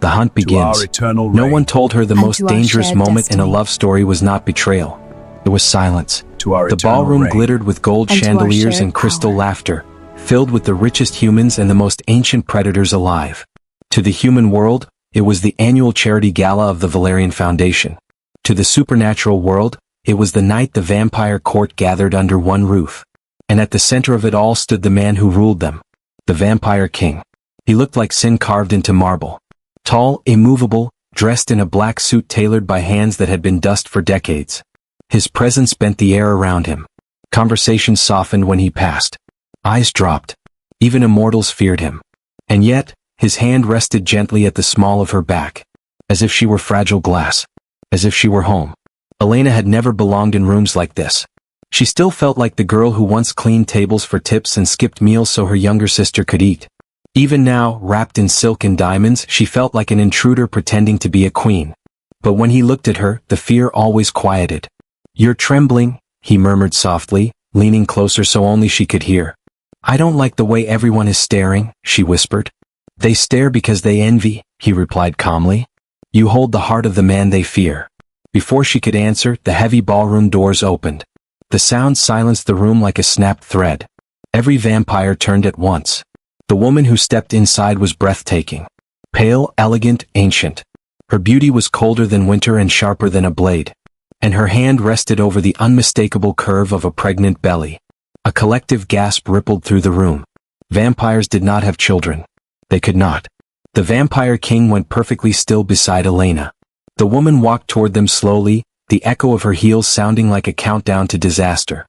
The hunt begins. No one told her the most dangerous moment in a love story was not betrayal. It was silence. The ballroom glittered with gold chandeliers and crystal laughter, filled with the richest humans and the most ancient predators alive. To the human world, it was the annual charity gala of the Valerian Foundation. To the supernatural world, it was the night the vampire court gathered under one roof. And at the center of it all stood the man who ruled them, the Vampire King. He looked like sin carved into marble. Tall, immovable, dressed in a black suit tailored by hands that had been dust for decades. His presence bent the air around him. Conversations softened when he passed. Eyes dropped. Even immortals feared him. And yet, his hand rested gently at the small of her back. As if she were fragile glass. As if she were home. Elena had never belonged in rooms like this. She still felt like the girl who once cleaned tables for tips and skipped meals so her younger sister could eat. Even now, wrapped in silk and diamonds, she felt like an intruder pretending to be a queen. But when he looked at her, the fear always quieted. "You're trembling," he murmured softly, leaning closer so only she could hear. "I don't like the way everyone is staring," she whispered. "They stare because they envy," he replied calmly. "You hold the heart of the man they fear." Before she could answer, the heavy ballroom doors opened. The sound silenced the room like a snapped thread. Every vampire turned at once. The woman who stepped inside was breathtaking. Pale, elegant, ancient. Her beauty was colder than winter and sharper than a blade. And her hand rested over the unmistakable curve of a pregnant belly. A collective gasp rippled through the room. Vampires did not have children. They could not. The Vampire King went perfectly still beside Elena. The woman walked toward them slowly, the echo of her heels sounding like a countdown to disaster.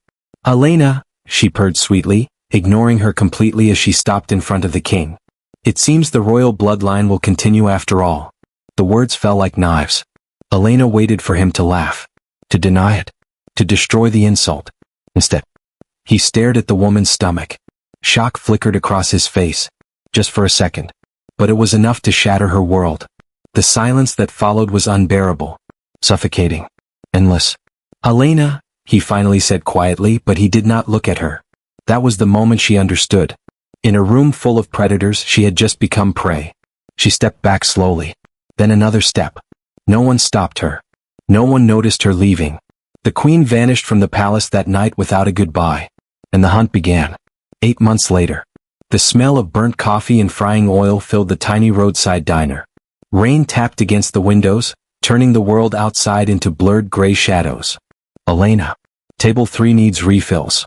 "Elena," she purred sweetly, ignoring her completely as she stopped in front of the king. "It seems the royal bloodline will continue after all." The words fell like knives. Elena waited for him to laugh. To deny it. To destroy the insult. Instead, he stared at the woman's stomach. Shock flickered across his face. Just for a second. But it was enough to shatter her world. The silence that followed was unbearable. Suffocating. Endless. "Elena," he finally said quietly, but he did not look at her. That was the moment she understood. In a room full of predators, she had just become prey. She stepped back slowly. Then another step. No one stopped her. No one noticed her leaving. The queen vanished from the palace that night without a goodbye. And the hunt began. 8 months later. The smell of burnt coffee and frying oil filled the tiny roadside diner. Rain tapped against the windows, turning the world outside into blurred gray shadows. "Elena. Table 3 needs refills."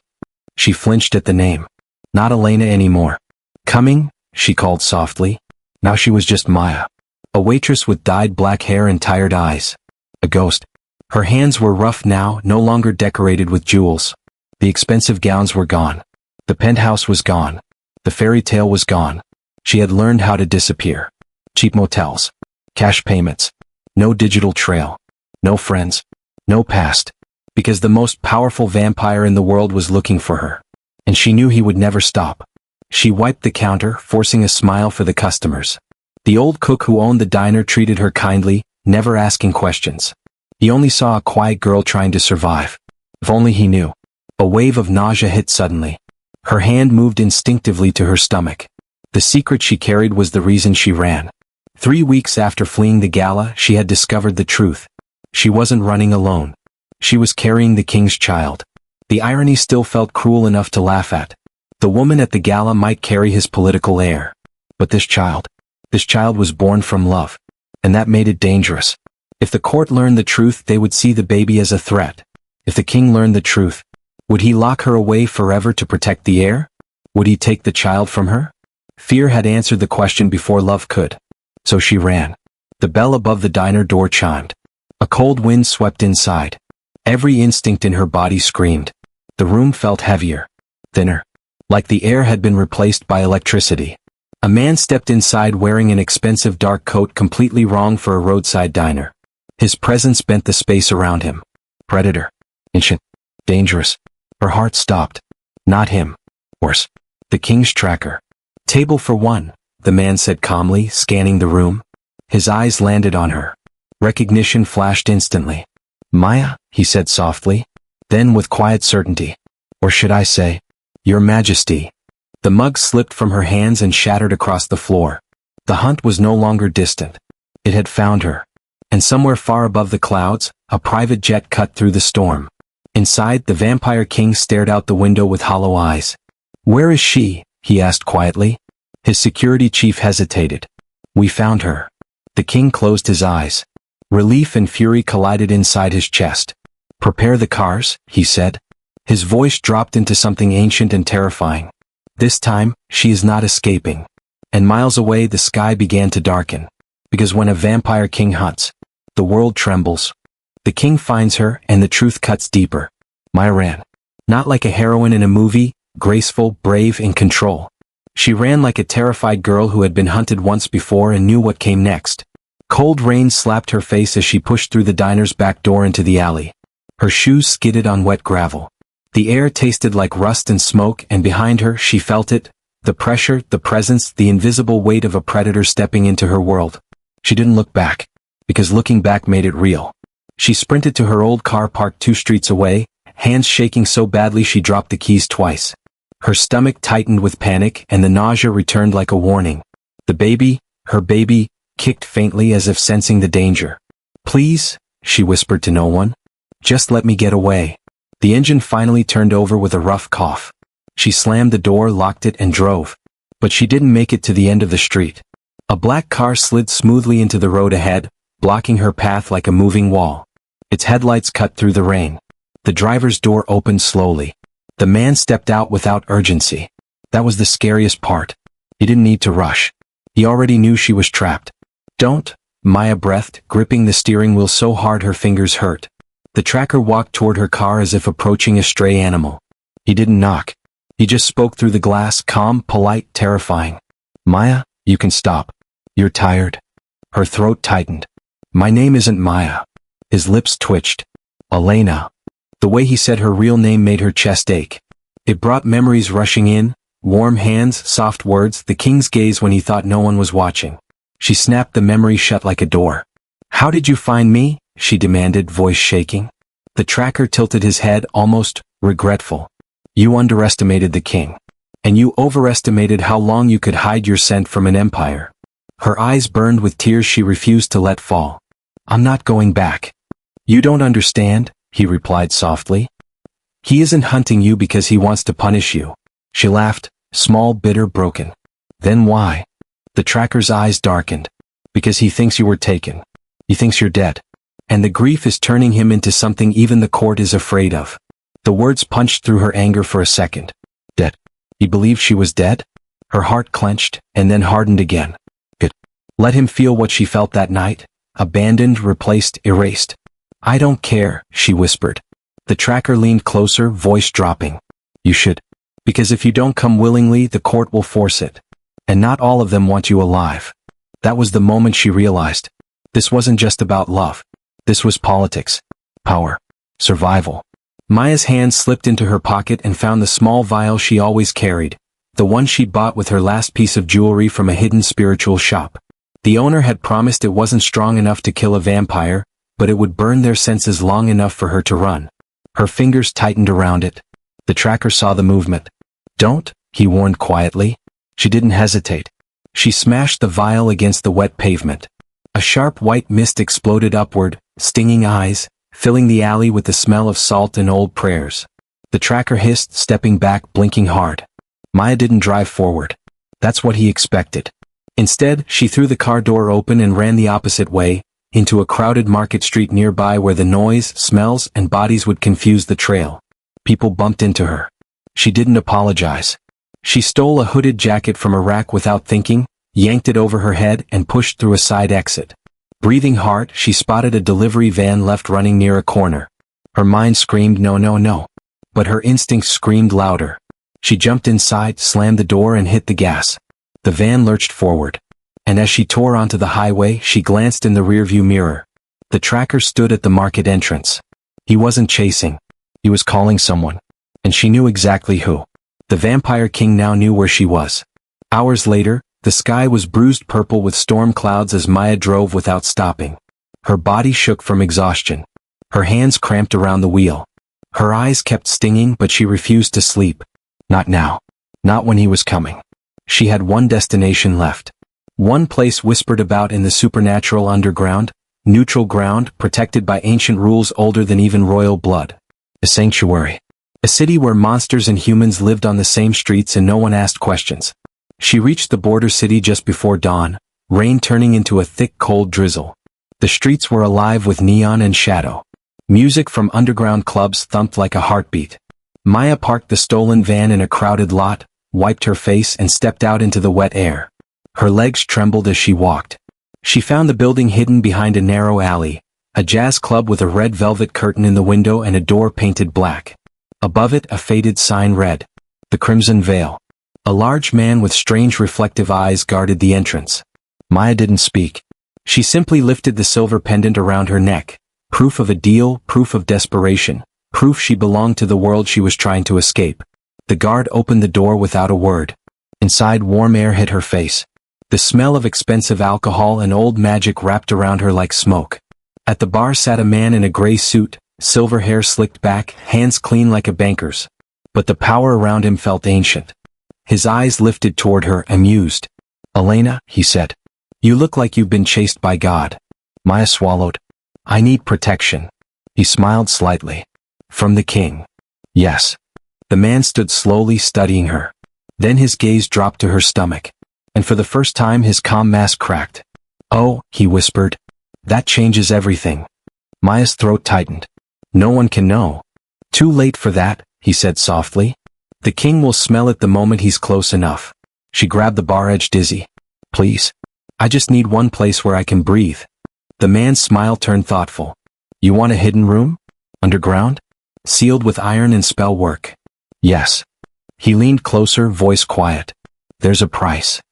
She flinched at the name. Not Elena anymore. "Coming," she called softly. Now she was just Maya. A waitress with dyed black hair and tired eyes. A ghost. Her hands were rough now, no longer decorated with jewels. The expensive gowns were gone. The penthouse was gone. The fairy tale was gone. She had learned how to disappear. Cheap motels. Cash payments. No digital trail. No friends. No past. Because the most powerful vampire in the world was looking for her. And she knew he would never stop. She wiped the counter, forcing a smile for the customers. The old cook who owned the diner treated her kindly, never asking questions. He only saw a quiet girl trying to survive. If only he knew. A wave of nausea hit suddenly. Her hand moved instinctively to her stomach. The secret she carried was the reason she ran. 3 weeks after fleeing the gala, she had discovered the truth. She wasn't running alone. She was carrying the king's child. The irony still felt cruel enough to laugh at. The woman at the gala might carry his political heir. But this child was born from love. And that made it dangerous. If the court learned the truth, they would see the baby as a threat. If the king learned the truth, would he lock her away forever to protect the heir? Would he take the child from her? Fear had answered the question before love could. So she ran. The bell above the diner door chimed. A cold wind swept inside. Every instinct in her body screamed. The room felt heavier, thinner, like the air had been replaced by electricity. A man stepped inside wearing an expensive dark coat completely wrong for a roadside diner. His presence bent the space around him. Predator. Ancient. Dangerous. Her heart stopped. Not him. Worse. The king's tracker. "Table for 1, the man said calmly, scanning the room. His eyes landed on her. Recognition flashed instantly. "Maya," he said softly. Then with quiet certainty. "Or should I say, Your Majesty." The mug slipped from her hands and shattered across the floor. The hunt was no longer distant. It had found her. And somewhere far above the clouds, a private jet cut through the storm. Inside, the Vampire King stared out the window with hollow eyes. "Where is she?" he asked quietly. His security chief hesitated. "We found her." The king closed his eyes. Relief and fury collided inside his chest. "Prepare the cars," he said. His voice dropped into something ancient and terrifying. "This time, she is not escaping." And miles away the sky began to darken. Because when a vampire king hunts, the world trembles. The king finds her, and the truth cuts deeper. Maya ran. Not like a heroine in a movie, graceful, brave, in control. She ran like a terrified girl who had been hunted once before and knew what came next. Cold rain slapped her face as she pushed through the diner's back door into the alley. Her shoes skidded on wet gravel. The air tasted like rust and smoke, and behind her she felt it, the pressure, the presence, the invisible weight of a predator stepping into her world. She didn't look back, because looking back made it real. She sprinted to her old car parked 2 streets away, hands shaking so badly she dropped the keys twice. Her stomach tightened with panic, and the nausea returned like a warning. The baby, her baby, kicked faintly as if sensing the danger. "Please," she whispered to no one. "Just let me get away." The engine finally turned over with a rough cough. She slammed the door, locked it, and drove. But she didn't make it to the end of the street. A black car slid smoothly into the road ahead, blocking her path like a moving wall. Its headlights cut through the rain. The driver's door opened slowly. The man stepped out without urgency. That was the scariest part. He didn't need to rush. He already knew she was trapped. "Don't," Maya breathed, gripping the steering wheel so hard her fingers hurt. The tracker walked toward her car as if approaching a stray animal. He didn't knock. He just spoke through the glass, calm, polite, terrifying. "Maya, you can stop. You're tired." Her throat tightened. "My name isn't Maya." His lips twitched. "Elena." The way he said her real name made her chest ache. It brought memories rushing in, warm hands, soft words, the king's gaze when he thought no one was watching. She snapped the memory shut like a door. "How did you find me?" she demanded, voice shaking. The tracker tilted his head, almost regretful. "You underestimated the king. And you overestimated how long you could hide your scent from an empire." Her eyes burned with tears she refused to let fall. "I'm not going back." "You don't understand," he replied softly. "He isn't hunting you because he wants to punish you." She laughed, small, bitter, broken. "Then why?" The tracker's eyes darkened. "Because he thinks you were taken. He thinks you're dead. And the grief is turning him into something even the court is afraid of." The words punched through her anger for a second. Dead. He believed she was dead? Her heart clenched, and then hardened again. Good. Let him feel what she felt that night. Abandoned, replaced, erased. "I don't care," she whispered. The tracker leaned closer, voice dropping. "You should. Because if you don't come willingly, the court will force it. And not all of them want you alive." That was the moment she realized. This wasn't just about love. This was politics. Power. Survival. Maya's hand slipped into her pocket and found the small vial she always carried, the one she'd bought with her last piece of jewelry from a hidden spiritual shop. The owner had promised it wasn't strong enough to kill a vampire, but it would burn their senses long enough for her to run. Her fingers tightened around it. The tracker saw the movement. "Don't," he warned quietly. She didn't hesitate. She smashed the vial against the wet pavement. A sharp white mist exploded upward, stinging eyes, filling the alley with the smell of salt and old prayers. The tracker hissed, stepping back, blinking hard. Maya didn't drive forward. That's what he expected. Instead, she threw the car door open and ran the opposite way, into a crowded market street nearby where the noise, smells, and bodies would confuse the trail. People bumped into her. She didn't apologize. She stole a hooded jacket from a rack without thinking, yanked it over her head, and pushed through a side exit. Breathing hard, she spotted a delivery van left running near a corner. Her mind screamed no, no, no. But her instincts screamed louder. She jumped inside, slammed the door, and hit the gas. The van lurched forward. And as she tore onto the highway, she glanced in the rearview mirror. The tracker stood at the market entrance. He wasn't chasing. He was calling someone. And she knew exactly who. The Vampire King now knew where she was. Hours later, the sky was bruised purple with storm clouds as Maya drove without stopping. Her body shook from exhaustion. Her hands cramped around the wheel. Her eyes kept stinging, but she refused to sleep. Not now. Not when he was coming. She had one destination left. One place whispered about in the supernatural underground, neutral ground protected by ancient rules older than even royal blood. A sanctuary. A city where monsters and humans lived on the same streets and no one asked questions. She reached the border city just before dawn, rain turning into a thick cold drizzle. The streets were alive with neon and shadow. Music from underground clubs thumped like a heartbeat. Maya parked the stolen van in a crowded lot, wiped her face and stepped out into the wet air. Her legs trembled as she walked. She found the building hidden behind a narrow alley, a jazz club with a red velvet curtain in the window and a door painted black. Above it a faded sign read, "The Crimson Veil." A large man with strange reflective eyes guarded the entrance. Maya didn't speak. She simply lifted the silver pendant around her neck, proof of a deal, proof of desperation, proof she belonged to the world she was trying to escape. The guard opened the door without a word. Inside, warm air hit her face. The smell of expensive alcohol and old magic wrapped around her like smoke. At the bar sat a man in a gray suit, silver hair slicked back, hands clean like a banker's. But the power around him felt ancient. His eyes lifted toward her, amused. "Elena," he said. "You look like you've been chased by God." Maya swallowed. "I need protection." He smiled slightly. "From the king." "Yes." The man stood slowly, studying her. Then his gaze dropped to her stomach. And for the first time his calm mask cracked. "Oh," he whispered. "That changes everything." Maya's throat tightened. "No one can know." "Too late for that," he said softly. "The king will smell it the moment he's close enough." She grabbed the bar edge, dizzy. "Please. I just need one place where I can breathe." The man's smile turned thoughtful. "You want a hidden room? Underground? Sealed with iron and spell work?" "Yes." He leaned closer, voice quiet. "There's a price."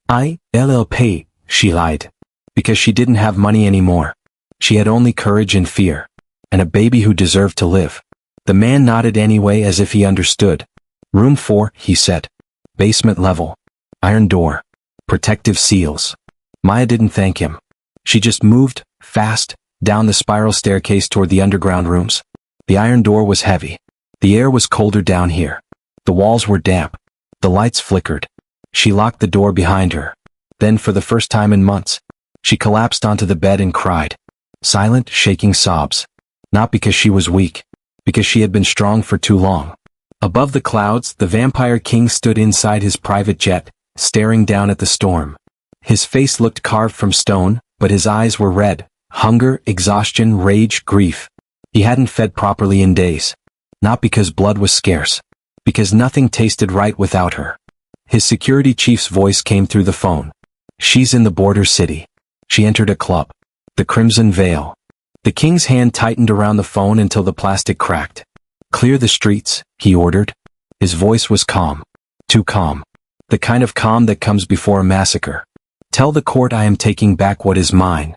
"I'll pay," she lied. Because she didn't have money anymore. She had only courage and fear. And a baby who deserved to live. The man nodded anyway, as if he understood. "Room 4, he said. "Basement level. Iron door. Protective seals." Maya didn't thank him. She just moved, fast, down the spiral staircase toward the underground rooms. The iron door was heavy. The air was colder down here. The walls were damp. The lights flickered. She locked the door behind her. Then, for the first time in months, she collapsed onto the bed and cried. Silent, shaking sobs. Not because she was weak. Because she had been strong for too long. Above the clouds, the Vampire King stood inside his private jet, staring down at the storm. His face looked carved from stone, but his eyes were red. Hunger, exhaustion, rage, grief. He hadn't fed properly in days. Not because blood was scarce. Because nothing tasted right without her. His security chief's voice came through the phone. "She's in the border city." She entered a club. The Crimson Veil. The king's hand tightened around the phone until the plastic cracked. "Clear the streets," he ordered. His voice was calm. Too calm. The kind of calm that comes before a massacre. "Tell the court I am taking back what is mine."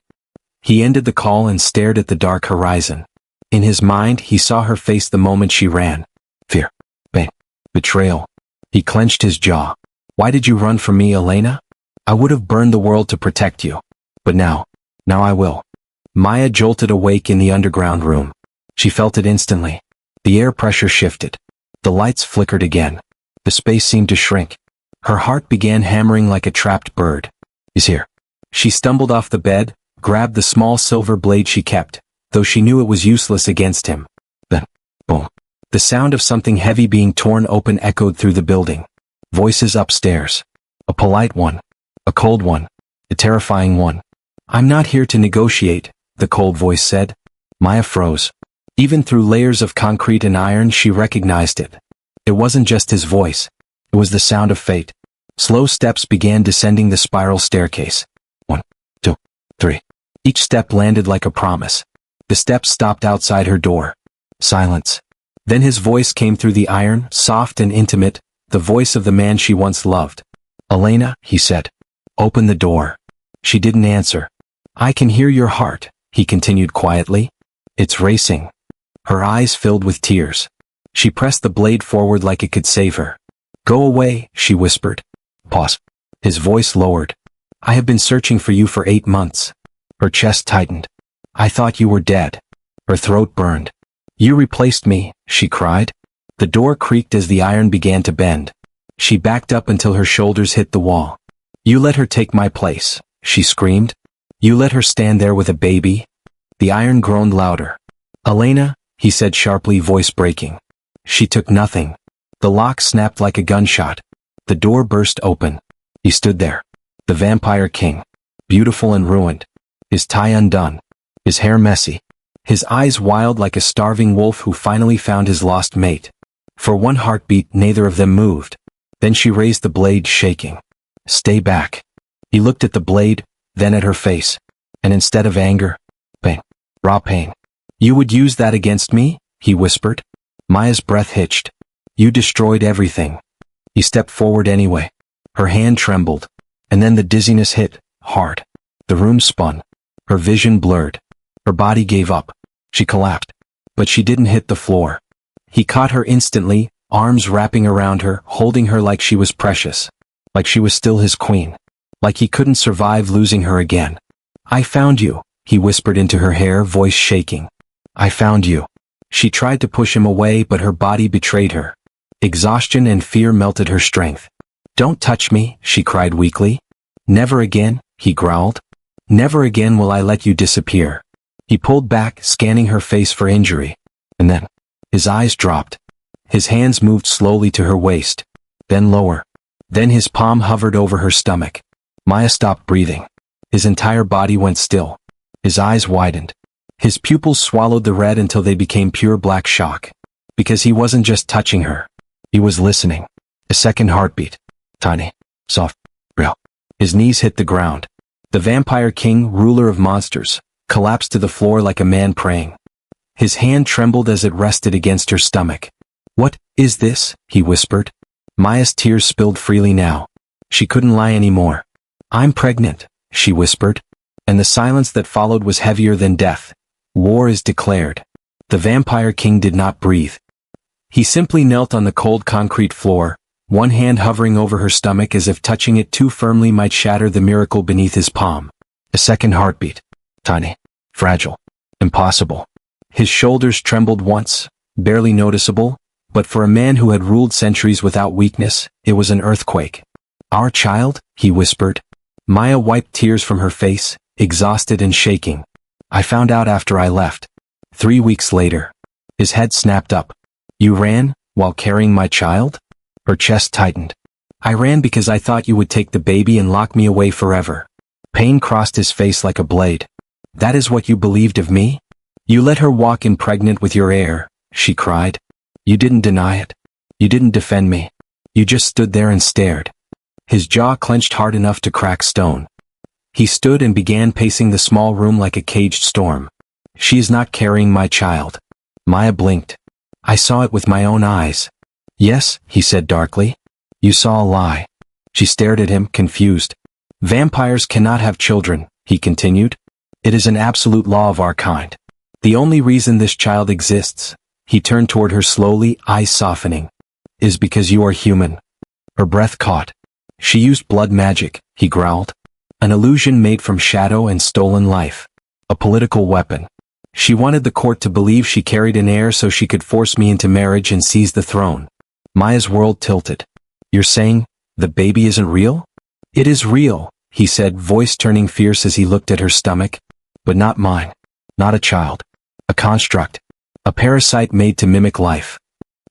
He ended the call and stared at the dark horizon. In his mind, he saw her face the moment she ran. Fear. Pain. Betrayal. He clenched his jaw. "Why did you run from me, Elena? I would have burned the world to protect you. But now I will." Maya jolted awake in the underground room. She felt it instantly. The air pressure shifted. The lights flickered again. The space seemed to shrink. Her heart began hammering like a trapped bird. "He's here." She stumbled off the bed, grabbed the small silver blade she kept, though she knew it was useless against him. Then, boom. The sound of something heavy being torn open echoed through the building. Voices upstairs. A polite one. A cold one. A terrifying one. "I'm not here to negotiate," the cold voice said. Maya froze. Even through layers of concrete and iron, she recognized it. It wasn't just his voice. It was the sound of fate. Slow steps began descending the spiral staircase. 1, 2, 3. Each step landed like a promise. The steps stopped outside her door. Silence. Then his voice came through the iron, soft and intimate, the voice of the man she once loved. "Elena," he said. "Open the door." She didn't answer. "I can hear your heart," he continued quietly. "It's racing." Her eyes filled with tears. She pressed the blade forward like it could save her. "Go away," she whispered. Pause. His voice lowered. "I have been searching for you for 8 months. Her chest tightened. "I thought you were dead." Her throat burned. "You replaced me," she cried. The door creaked as the iron began to bend. She backed up until her shoulders hit the wall. You let her take my place, she screamed. You let her stand there with a baby? The iron groaned louder. Elena, he said sharply, voice breaking. She took nothing. The lock snapped like a gunshot. The door burst open. He stood there. The Vampire King. Beautiful and ruined. His tie undone. His hair messy. His eyes wild like a starving wolf who finally found his lost mate. For one heartbeat, neither of them moved. Then she raised the blade, shaking. Stay back. He looked at the blade, then at her face. And instead of anger, pain. Raw pain. You would use that against me? He whispered. Maya's breath hitched. You destroyed everything. He stepped forward anyway. Her hand trembled. And then the dizziness hit, hard. The room spun. Her vision blurred. Her body gave up. She collapsed. But she didn't hit the floor. He caught her instantly, arms wrapping around her, holding her like she was precious. Like she was still his queen. Like he couldn't survive losing her again. I found you, he whispered into her hair, voice shaking. I found you. She tried to push him away, but her body betrayed her. Exhaustion and fear melted her strength. Don't touch me, she cried weakly. Never again, he growled. Never again will I let you disappear. He pulled back, scanning her face for injury. And then, his eyes dropped. His hands moved slowly to her waist. Then lower. Then his palm hovered over her stomach. Maya stopped breathing. His entire body went still. His eyes widened. His pupils swallowed the red until they became pure black shock. Because he wasn't just touching her. He was listening. A second heartbeat. Tiny. Soft. Real. His knees hit the ground. The Vampire King, ruler of monsters, collapsed to the floor like a man praying. His hand trembled as it rested against her stomach. What is this? He whispered. Maya's tears spilled freely now. She couldn't lie anymore. I'm pregnant, she whispered. And the silence that followed was heavier than death. War is declared. The Vampire King did not breathe. He simply knelt on the cold concrete floor, one hand hovering over her stomach as if touching it too firmly might shatter the miracle beneath his palm. A second heartbeat. Tiny. Fragile. Impossible. His shoulders trembled once, barely noticeable, but for a man who had ruled centuries without weakness, it was an earthquake. Our child? He whispered. Maya wiped tears from her face, exhausted and shaking. I found out after I left. 3 weeks later. His head snapped up. You ran, while carrying my child? Her chest tightened. I ran because I thought you would take the baby and lock me away forever. Pain crossed his face like a blade. That is what you believed of me? You let her walk in pregnant with your heir, she cried. You didn't deny it. You didn't defend me. You just stood there and stared. His jaw clenched hard enough to crack stone. He stood and began pacing the small room like a caged storm. She is not carrying my child. Maya blinked. I saw it with my own eyes. Yes, he said darkly. You saw a lie. She stared at him, confused. Vampires cannot have children, he continued. It is an absolute law of our kind. The only reason this child exists, he turned toward her slowly, eyes softening, is because you are human. Her breath caught. She used blood magic, he growled. An illusion made from shadow and stolen life. A political weapon. She wanted the court to believe she carried an heir so she could force me into marriage and seize the throne. Maya's world tilted. You're saying, the baby isn't real? It is real, he said, voice turning fierce as he looked at her stomach. But not mine. Not a child. A construct. A parasite made to mimic life.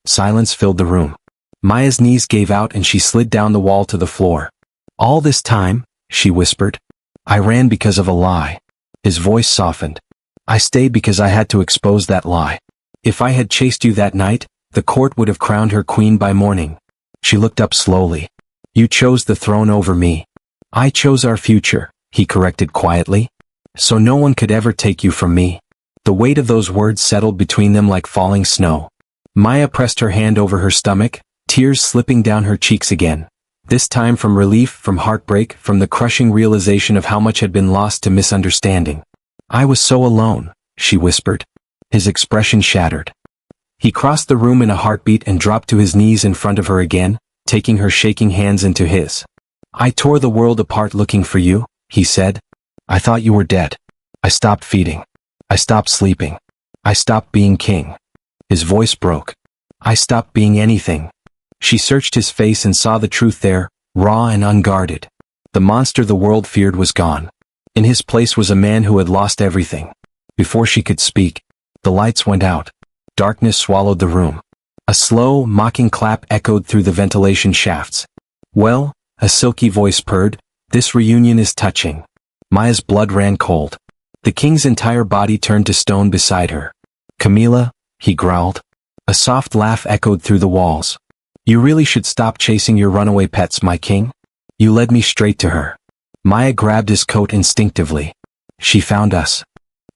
Silence filled the room. Maya's knees gave out and she slid down the wall to the floor. All this time, she whispered, I ran because of a lie. His voice softened. I stayed because I had to expose that lie. If I had chased you that night, the court would have crowned her queen by morning. She looked up slowly. You chose the throne over me. I chose our future, he corrected quietly. So no one could ever take you from me. The weight of those words settled between them like falling snow. Maya pressed her hand over her stomach, tears slipping down her cheeks again. This time from relief, from heartbreak, from the crushing realization of how much had been lost to misunderstanding. I was so alone, she whispered. His expression shattered. He crossed the room in a heartbeat and dropped to his knees in front of her again, taking her shaking hands into his. I tore the world apart looking for you, he said. I thought you were dead. I stopped feeding. I stopped sleeping. I stopped being king. His voice broke. I stopped being anything. She searched his face and saw the truth there, raw and unguarded. The monster the world feared was gone. In his place was a man who had lost everything. Before she could speak, the lights went out. Darkness swallowed the room. A slow, mocking clap echoed through the ventilation shafts. "Well," a silky voice purred, "this reunion is touching." Maya's blood ran cold. The king's entire body turned to stone beside her. "Camila," he growled. A soft laugh echoed through the walls. "You really should stop chasing your runaway pets, my king. You led me straight to her." Maya grabbed his coat instinctively. "She found us."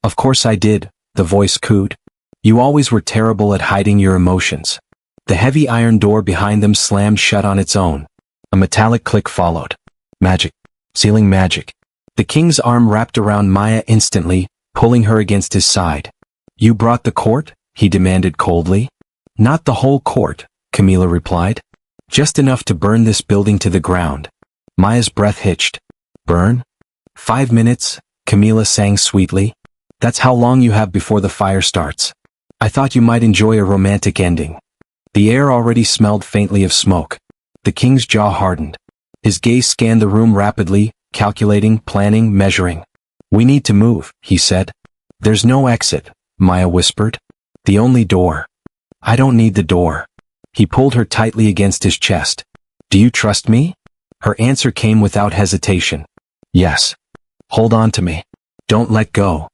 "Of course I did," the voice cooed. "You always were terrible at hiding your emotions." The heavy iron door behind them slammed shut on its own. A metallic click followed. Magic. Sealing magic. The king's arm wrapped around Maya instantly, pulling her against his side. "You brought the court?" he demanded coldly. "Not the whole court," Camila replied. "Just enough to burn this building to the ground." Maya's breath hitched. "Burn? 5 minutes," Camila sang sweetly. "That's how long you have before the fire starts. I thought you might enjoy a romantic ending." The air already smelled faintly of smoke. The king's jaw hardened. His gaze scanned the room rapidly, calculating, planning, measuring. "We need to move," he said. "There's no exit," Maya whispered. "The only door." "I don't need the door." He pulled her tightly against his chest. "Do you trust me?" Her answer came without hesitation. "Yes." "Hold on to me. Don't let go."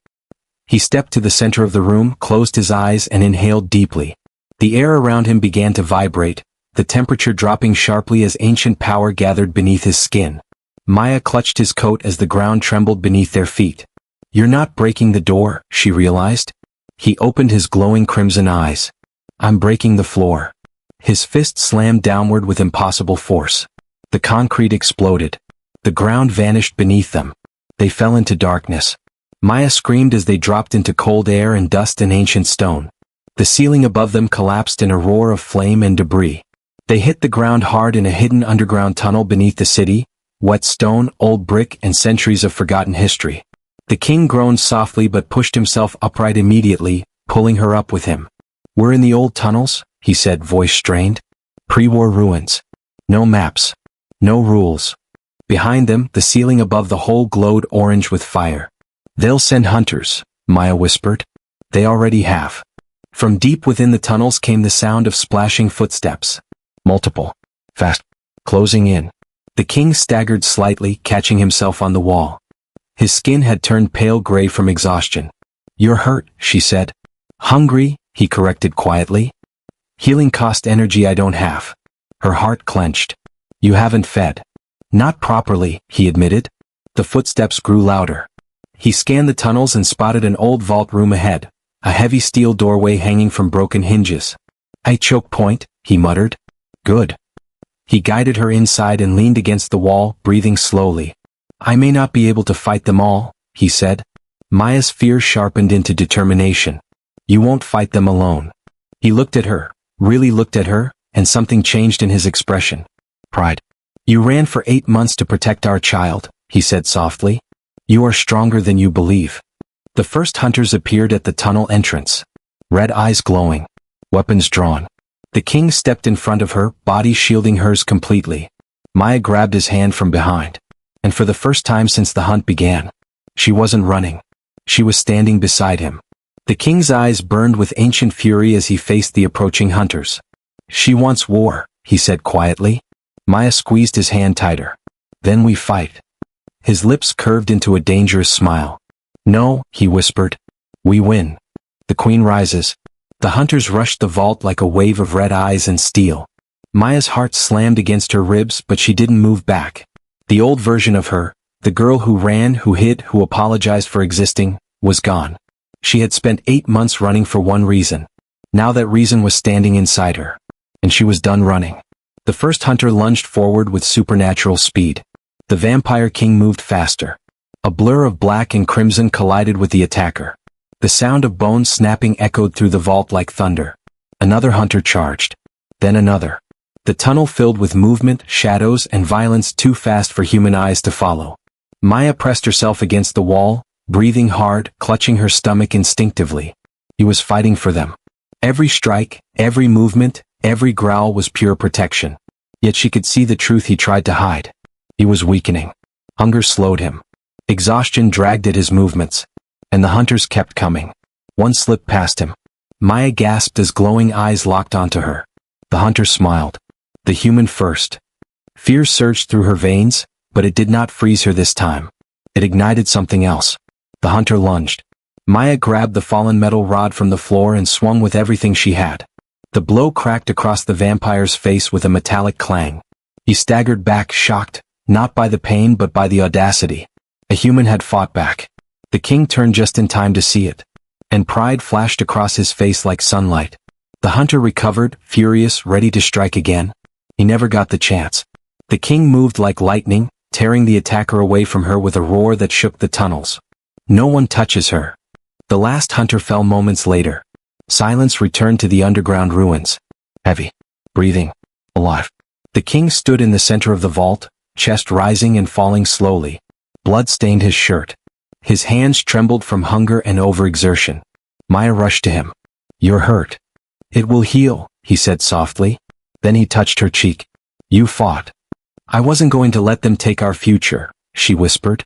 He stepped to the center of the room, closed his eyes, and inhaled deeply. The air around him began to vibrate, the temperature dropping sharply as ancient power gathered beneath his skin. Maya clutched his coat as the ground trembled beneath their feet. "You're not breaking the door," she realized. He opened his glowing crimson eyes. "I'm breaking the floor." His fist slammed downward with impossible force. The concrete exploded. The ground vanished beneath them. They fell into darkness. Maya screamed as they dropped into cold air and dust and ancient stone. The ceiling above them collapsed in a roar of flame and debris. They hit the ground hard in a hidden underground tunnel beneath the city, wet stone, old brick, and centuries of forgotten history. The king groaned softly but pushed himself upright immediately, pulling her up with him. "We're in the old tunnels," he said, voice strained. "Pre-war ruins. No maps. No rules." Behind them, the ceiling above the hole glowed orange with fire. "They'll send hunters," Maya whispered. "They already have." From deep within the tunnels came the sound of splashing footsteps. Multiple. Fast. Closing in. The king staggered slightly, catching himself on the wall. His skin had turned pale gray from exhaustion. "You're hurt," she said. "Hungry," he corrected quietly. "Healing cost energy I don't have." Her heart clenched. "You haven't fed." "Not properly," he admitted. The footsteps grew louder. He scanned the tunnels and spotted an old vault room ahead, a heavy steel doorway hanging from broken hinges. "I choke point," he muttered. "Good." He guided her inside and leaned against the wall, breathing slowly. "I may not be able to fight them all," he said. Maya's fear sharpened into determination. "You won't fight them alone." He looked at her, really looked at her, and something changed in his expression. Pride. "You ran for 8 months to protect our child," he said softly. "You are stronger than you believe." The first hunters appeared at the tunnel entrance. Red eyes glowing. Weapons drawn. The king stepped in front of her, body shielding hers completely. Maya grabbed his hand from behind. And for the first time since the hunt began, she wasn't running. She was standing beside him. The king's eyes burned with ancient fury as he faced the approaching hunters. "She wants war," he said quietly. Maya squeezed his hand tighter. "Then we fight." His lips curved into a dangerous smile. "No," he whispered. "We win." The queen rises. The hunters rushed the vault like a wave of red eyes and steel. Maya's heart slammed against her ribs, but she didn't move back. The old version of her, the girl who ran, who hid, who apologized for existing, was gone. She had spent 8 months running for one reason. Now that reason was standing inside her. And she was done running. The first hunter lunged forward with supernatural speed. The vampire king moved faster. A blur of black and crimson collided with the attacker. The sound of bones snapping echoed through the vault like thunder. Another hunter charged. Then another. The tunnel filled with movement, shadows, and violence too fast for human eyes to follow. Maya pressed herself against the wall, breathing hard, clutching her stomach instinctively. He was fighting for them. Every strike, every movement, every growl was pure protection. Yet she could see the truth he tried to hide. He was weakening. Hunger slowed him. Exhaustion dragged at his movements. And the hunters kept coming. One slipped past him. Maya gasped as glowing eyes locked onto her. The hunter smiled. The human first. Fear surged through her veins, but it did not freeze her this time. It ignited something else. The hunter lunged. Maya grabbed the fallen metal rod from the floor and swung with everything she had. The blow cracked across the vampire's face with a metallic clang. He staggered back, shocked, not by the pain but by the audacity. A human had fought back. The king turned just in time to see it. And pride flashed across his face like sunlight. The hunter recovered, furious, ready to strike again. He never got the chance. The king moved like lightning, tearing the attacker away from her with a roar that shook the tunnels. No one touches her. The last hunter fell moments later. Silence returned to the underground ruins. Heavy. Breathing. Alive. The king stood in the center of the vault, chest rising and falling slowly. Blood stained his shirt. His hands trembled from hunger and overexertion. Maya rushed to him. "You're hurt." "It will heal," he said softly. Then he touched her cheek. "You fought." "I wasn't going to let them take our future," she whispered.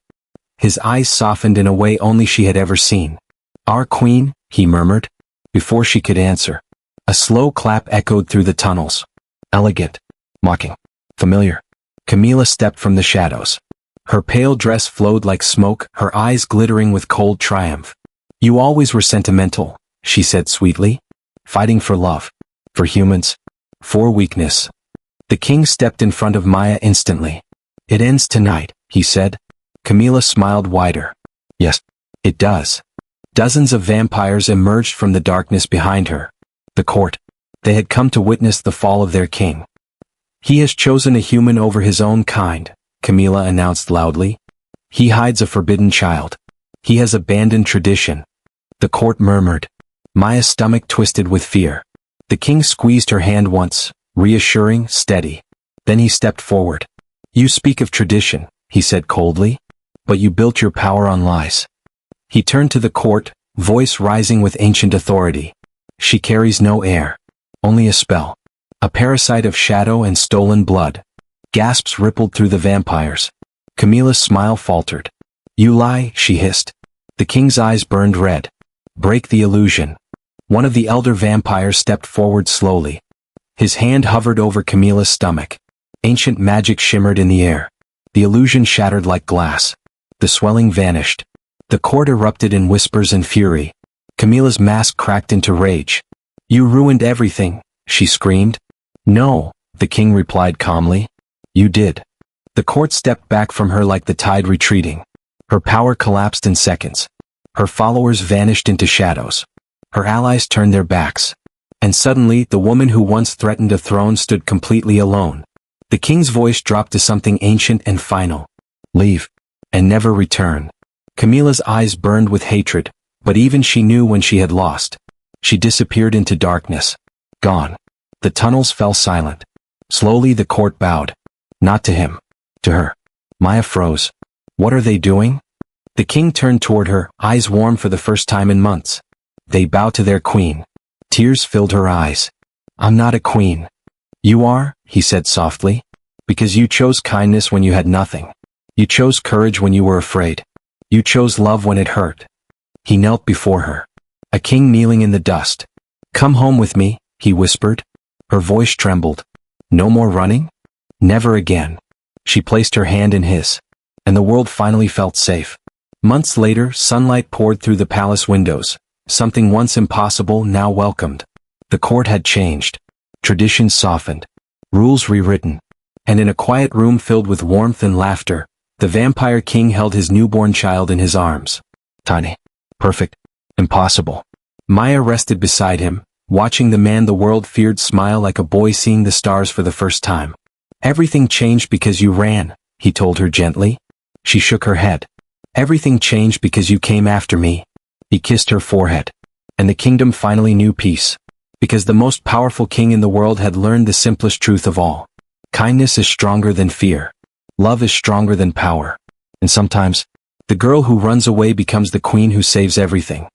His eyes softened in a way only she had ever seen. "Our queen," he murmured. Before she could answer, a slow clap echoed through the tunnels. Elegant. Mocking. Familiar. Camila stepped from the shadows. Her pale dress flowed like smoke, her eyes glittering with cold triumph. "You always were sentimental," she said sweetly. "Fighting for love. For humans. For weakness." The king stepped in front of Maya instantly. "It ends tonight," he said. Camila smiled wider. "Yes, it does." Dozens of vampires emerged from the darkness behind her. The court. They had come to witness the fall of their king. "He has chosen a human over his own kind," Camila announced loudly. "He hides a forbidden child. He has abandoned tradition." The court murmured. Maya's stomach twisted with fear. The king squeezed her hand once, reassuring, steady. Then he stepped forward. "You speak of tradition," he said coldly, "but you built your power on lies." He turned to the court, voice rising with ancient authority. "She carries no heir. Only a spell. A parasite of shadow and stolen blood." Gasps rippled through the vampires. Camila's smile faltered. "You lie," she hissed. The king's eyes burned red. "Break the illusion." One of the elder vampires stepped forward slowly. His hand hovered over Camila's stomach. Ancient magic shimmered in the air. The illusion shattered like glass. The swelling vanished. The court erupted in whispers and fury. Camila's mask cracked into rage. "You ruined everything," she screamed. "No," the king replied calmly. "You did." The court stepped back from her like the tide retreating. Her power collapsed in seconds. Her followers vanished into shadows. Her allies turned their backs. And suddenly, the woman who once threatened a throne stood completely alone. The king's voice dropped to something ancient and final. "Leave. And never return." Camila's eyes burned with hatred, but even she knew when she had lost. She disappeared into darkness. Gone. The tunnels fell silent. Slowly the court bowed. Not to him. To her. Maya froze. "What are they doing?" The king turned toward her, eyes warm for the first time in months. "They bow to their queen." Tears filled her eyes. "I'm not a queen." "You are," he said softly. "Because you chose kindness when you had nothing. You chose courage when you were afraid. You chose love when it hurt." He knelt before her. A king kneeling in the dust. "Come home with me," he whispered. Her voice trembled. "No more running?" "Never again." She placed her hand in his. And the world finally felt safe. Months later, sunlight poured through the palace windows. Something once impossible now welcomed. The court had changed. Traditions softened. Rules rewritten. And in a quiet room filled with warmth and laughter, the vampire king held his newborn child in his arms. Tiny. Perfect. Impossible. Maya rested beside him, watching the man the world feared smile like a boy seeing the stars for the first time. "Everything changed because you ran," he told her gently. She shook her head. "Everything changed because you came after me." He kissed her forehead. And the kingdom finally knew peace. Because the most powerful king in the world had learned the simplest truth of all. Kindness is stronger than fear. Love is stronger than power. And sometimes, the girl who runs away becomes the queen who saves everything.